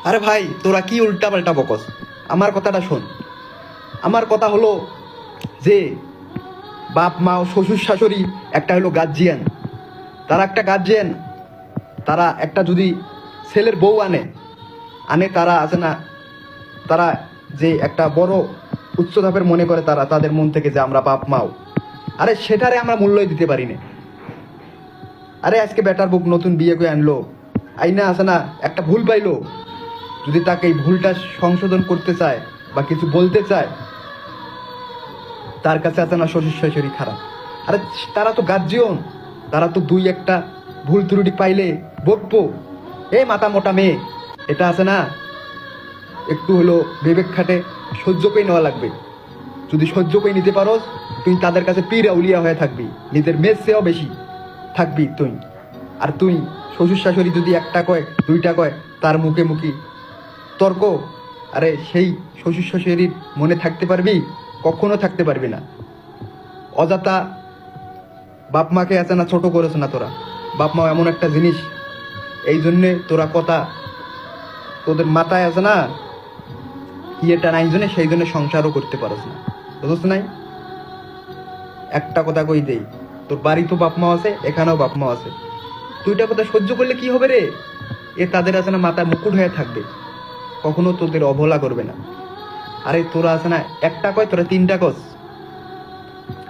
আরে ভাই, তোরা কি উল্টা পাল্টা বকস? আমার কথাটা শোন। আমার কথা হলো যে বাপ মা ও শ্বশুর শাশুড়ি একটা হলো গার্জিয়ান। তারা একটা গার্জিয়ান। তারা একটা যদি ছেলের বউ আনে আনে তারা আছে না, তারা যে একটা বড় উচ্চধাপের মনে করে তারা তাদের মন থেকে যে আমরা বাপ মাও, আরে সেটারে আমরা মূল্যই দিতে পারি না। আরে আজকে বেটার বুক নতুন বিয়ে করে আনলো, আইনা আছে না একটা ভুল পাইলো, যদি তাকে এই ভুলটা সংশোধন করতে চায় বা কিছু বলতে চায়, তার কাছে আছে না শ্বশুর শাশুড়ি খারাপ। আরে তারা তো গার্জিয়ন, তারা তো দুই একটা ভুল ত্রুটি পাইলে বকবো, এই মাথা মোটা মেয়ে, এটা আছে না একটু হলো বিবেক খাটে সহ্য করে নেওয়া লাগবে। যদি সহ্য করে নিতে পারোস, তুই তাদের কাছে পীর আউলিয়া হয়ে থাকবি, নিজের মেয়ের চেয়েও বেশি থাকবি তুই। আর তুই শ্বশুর শাশুড়ি যদি একটা কয় দুইটা কয় তার মুখে মুখি তর্ক, আরে সেই শ্বশুর শাশুড়ির মনে থাকতে পারবি? কখনো থাকতে পারবি না। অযথা বাপ মাকে আছে না ছোট করেছ না তোরা। বাপ মা এমন একটা জিনিস, এই জন্যে তোরা কথা তোদের মাথায় আছে না ইয়েটা নাই জন্য সেই জন্য সংসারও করতে পারস না, বুঝছ নাই? একটা কথা কই দেই, তোর বাড়ি তো বাপ মা আছে, এখানেও বাপ মা আছে। তুইটা কথা সহ্য করলে কি হবে রে? এ তাদের আছে না মাথায় মুকুট হয়ে থাকবে, কখনো তোদের অবহেলা করবে না। আরে তোরা আছে না একটা কয় তোরা তিনটা কস,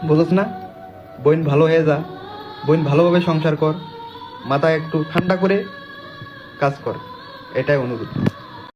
বুঝছ না? বোন ভালো হয়ে যা, বোন ভালোভাবে সংসার কর, মাথা একটু ঠান্ডা করে কাজ কর, এটাই অনুরোধ।